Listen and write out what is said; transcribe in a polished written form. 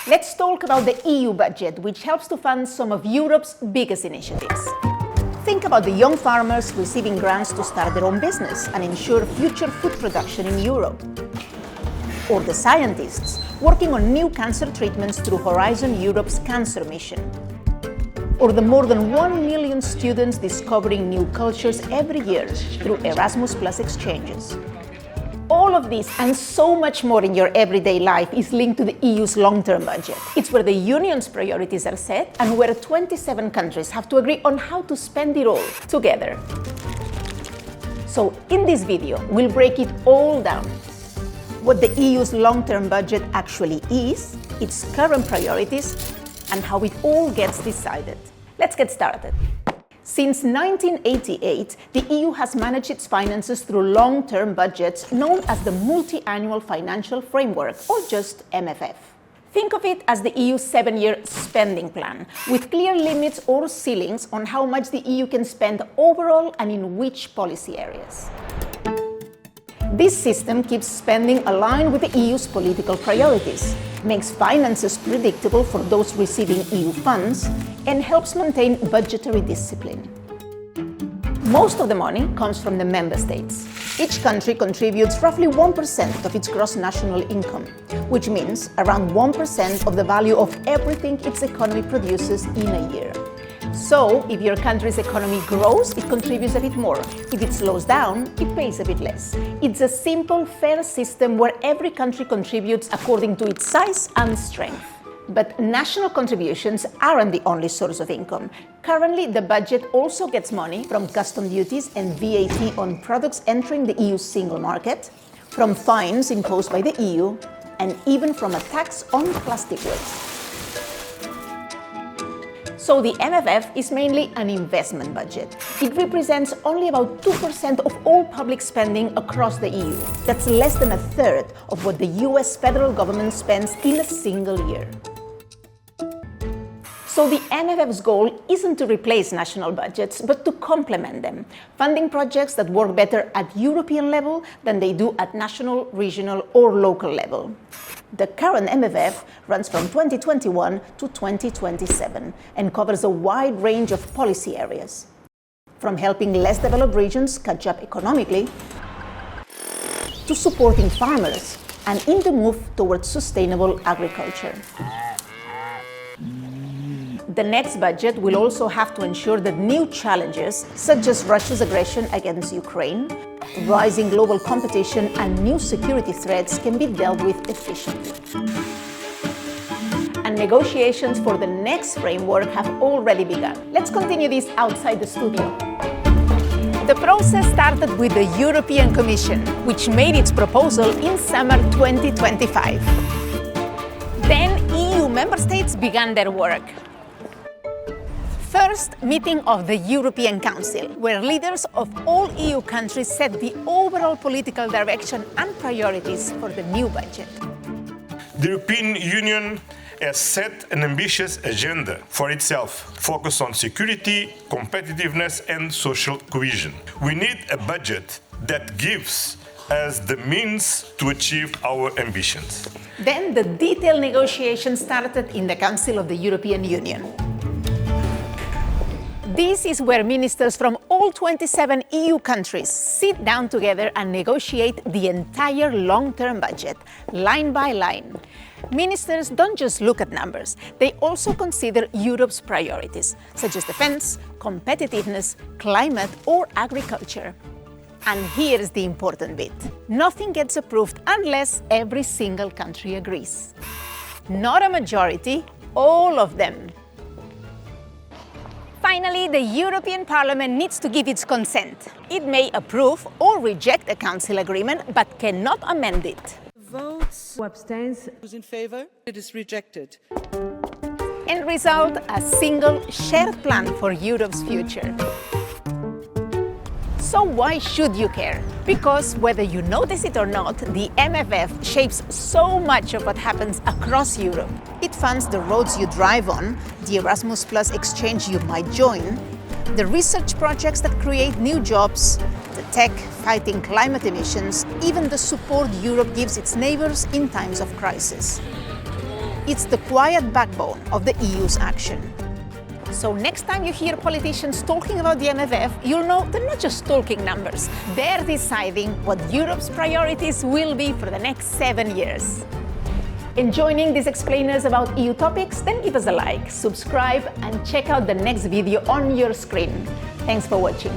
Let's talk about the EU budget, which helps to fund some of Europe's biggest initiatives. Think about the young farmers receiving grants to start their own business and ensure future food production in Europe. Or the scientists working on new cancer treatments through Horizon Europe's cancer mission. Or the more than 1 million students discovering new cultures every year through Erasmus Plus exchanges. All of this and so much more in your everyday life is linked to the EU's long-term budget. It's where the Union's priorities are set and where 27 countries have to agree on how to spend it all together. So in this video, we'll break it all down. What the EU's long-term budget actually is, its current priorities, and how it all gets decided. Let's get started. Since 1988, the EU has managed its finances through long-term budgets known as the Multi-Annual Financial Framework, or just MFF. Think of it as the EU's 7-year spending plan, with clear limits or ceilings on how much the EU can spend overall and in which policy areas. This system keeps spending aligned with the EU's political priorities, makes finances predictable for those receiving EU funds, and helps maintain budgetary discipline. Most of the money comes from the member states. Each country contributes roughly 1% of its gross national income, which means around 1% of the value of everything its economy produces in a year. So, if your country's economy grows, it contributes a bit more. If it slows down, it pays a bit less. It's a simple, fair system where every country contributes according to its size and strength. But national contributions aren't the only source of income. Currently, the budget also gets money from custom duties and VAT on products entering the EU single market, from fines imposed by the EU, and even from a tax on plastic waste. So the MFF is mainly an investment budget. It represents only about 2% of all public spending across the EU. That's less than a third of what the US federal government spends in a single year. So the MFF's goal isn't to replace national budgets, but to complement them, funding projects that work better at European level than they do at national, regional, or local level. The current MFF runs from 2021 to 2027 and covers a wide range of policy areas, from helping less developed regions catch up economically, to supporting farmers and in the move towards sustainable agriculture. The next budget will also have to ensure that new challenges, such as Russia's aggression against Ukraine, rising global competition, and new security threats can be dealt with efficiently. And negotiations for the next framework have already begun. Let's continue this outside the studio. The process started with the European Commission, which made its proposal in summer 2025. Then EU member states began their work. First meeting of the European Council, where leaders of all EU countries set the overall political direction and priorities for the new budget. The European Union has set an ambitious agenda for itself, focused on security, competitiveness, and social cohesion. We need a budget that gives us the means to achieve our ambitions. Then the detailed negotiations started in the Council of the European Union. This is where ministers from all 27 EU countries sit down together and negotiate the entire long-term budget, line by line. Ministers don't just look at numbers, they also consider Europe's priorities, such as defense, competitiveness, climate, or agriculture. And here's the important bit. Nothing gets approved unless every single country agrees. Not a majority, all of them. Finally, the European Parliament needs to give its consent. It may approve or reject a Council agreement, but cannot amend it. Votes. Who abstains? Who's in favor? It is rejected. End result, a single shared plan for Europe's future. So why should you care? Because whether you notice it or not, the MFF shapes so much of what happens across Europe. It funds the roads you drive on, the Erasmus Plus exchange you might join, the research projects that create new jobs, the tech fighting climate emissions, even the support Europe gives its neighbors in times of crisis. It's the quiet backbone of the EU's action. So next time you hear politicians talking about the MFF, you'll know they're not just talking numbers. They're deciding what Europe's priorities will be for the next 7 years. Enjoying these explainers about EU topics? Then give us a like, subscribe, and check out the next video on your screen. Thanks for watching.